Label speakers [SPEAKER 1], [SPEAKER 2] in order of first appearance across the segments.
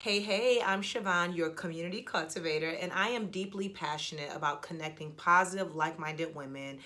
[SPEAKER 1] Hey, I'm Siobhan, your community cultivator, and I am deeply passionate about connecting positive, like minded women,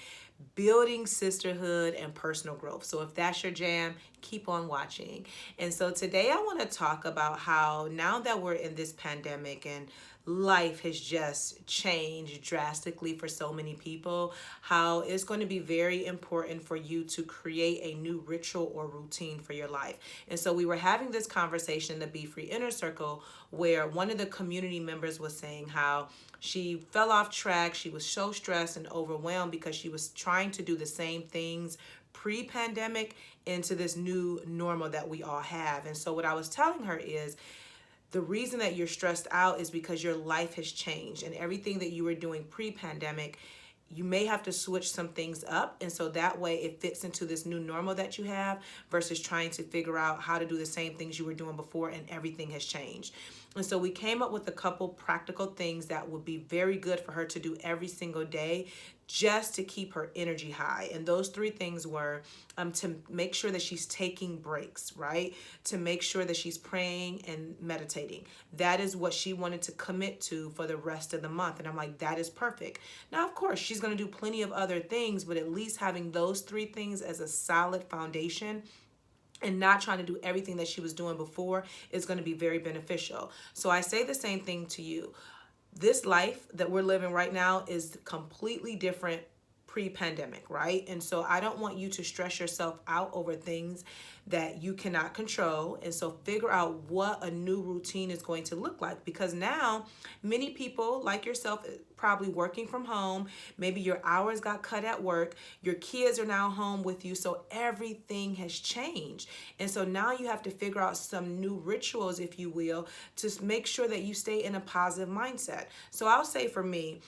[SPEAKER 1] building sisterhood and personal growth. So, if that's your jam, keep on watching. And so, today I want to talk about how now that we're in this pandemic and life has just changed drastically for so many people, how it's going to be very important for you to create a new ritual or routine for your life. And so we were having this conversation in the Be Free Inner Circle where one of the community members was saying how she fell off track. She was so stressed and overwhelmed because she was trying to do the same things pre-pandemic into this new normal that we all have. And so what I was telling her is the reason that you're stressed out is because your life has changed and everything that you were doing pre-pandemic, you may have to switch some things up, and so that way it fits into this new normal that you have versus trying to figure out how to do the same things you were doing before and everything has changed. And so we came up with a couple practical things that would be very good for her to do every single day just to keep her energy high. And those three things were to make sure that she's taking breaks, right? To make sure that she's praying and meditating. That is what she wanted to commit to for the rest of the month. And I'm like, that is perfect. Now, of course, she's going to do plenty of other things, but at least having those three things as a solid foundation and not trying to do everything that she was doing before is going to be very beneficial. So I say the same thing to you. This life that we're living right now is completely different pre-pandemic, right? And so I don't want you to stress yourself out over things that you cannot control. And so figure out what a new routine is going to look like, because now many people like yourself probably working from home, maybe your hours got cut at work, your kids are now home with you, so everything has changed. And so now you have to figure out some new rituals, if you will, to make sure that you stay in a positive mindset. So I'll say for me,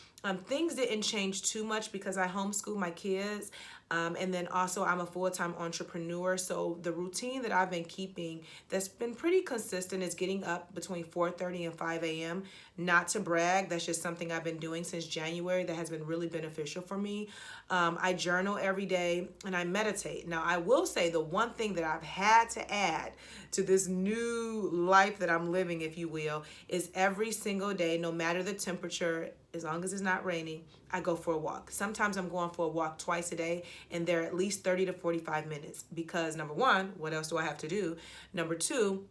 [SPEAKER 1] things didn't change too much because I homeschool my kids. And then also I'm a full-time entrepreneur. So the routine that I've been keeping that's been pretty consistent is getting up between 4:30 and 5 a.m. Not to brag, that's just something I've been doing since January that has been really beneficial for me. I journal every day and I meditate. Now I will say the one thing that I've had to add to this new life that I'm living, if you will, is every single day, no matter the temperature, as long as it's not raining, I go for a walk. Sometimes I'm going for a walk twice a day, and they're at least 30 to 45 minutes because number one, what else do I have to do? Number two,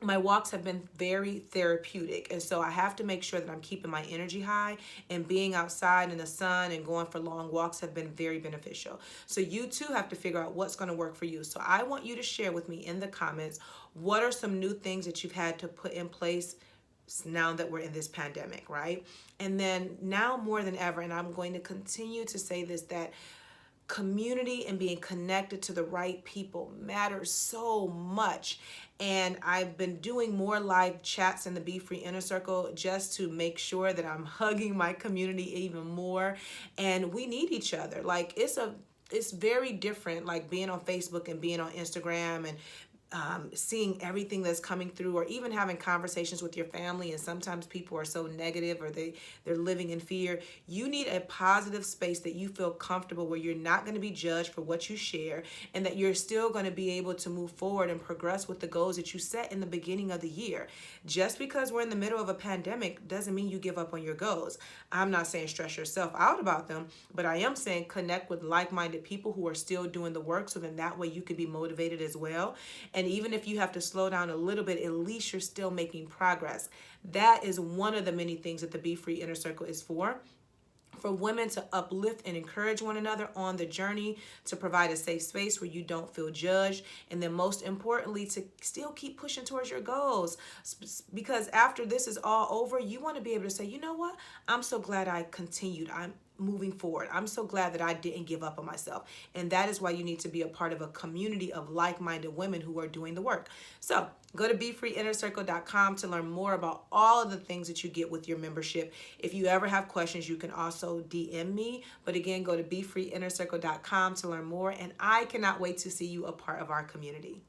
[SPEAKER 1] my walks have been very therapeutic. And so I have to make sure that I'm keeping my energy high, and being outside in the sun and going for long walks have been very beneficial. So you too have to figure out what's going to work for you. So I want you to share with me in the comments, what are some new things that you've had to put in place now that we're in this pandemic, right? And then now more than ever, and I'm going to continue to say this, that community and being connected to the right people matters so much. And I've been doing more live chats in the Be Free Inner Circle just to make sure that I'm hugging my community even more. And we need each other. Like it's very different, like being on Facebook and being on Instagram and seeing everything that's coming through, or even having conversations with your family, and sometimes people are so negative or they're living in fear. You need a positive space that you feel comfortable, where you're not going to be judged for what you share, and that you're still going to be able to move forward and progress with the goals that you set in the beginning of the year. Just because we're in the middle of a pandemic doesn't mean you give up on your goals. I'm not saying stress yourself out about them, but I am saying connect with like-minded people who are still doing the work, so then that way you can be motivated as well. And even if you have to slow down a little bit, at least you're still making progress. That is one of the many things that the Be Free Inner Circle is for women to uplift and encourage one another on the journey, to provide a safe space where you don't feel judged, and then most importantly, to still keep pushing towards your goals. Because after this is all over, you want to be able to say, you know what, I'm so glad I continued. I'm moving forward. I'm so glad that I didn't give up on myself. And that is why you need to be a part of a community of like-minded women who are doing the work. So go to BeFreeInnerCircle.com to learn more about all of the things that you get with your membership. If you ever have questions, you can also DM me. But again, go to BeFreeInnerCircle.com to learn more. And I cannot wait to see you a part of our community.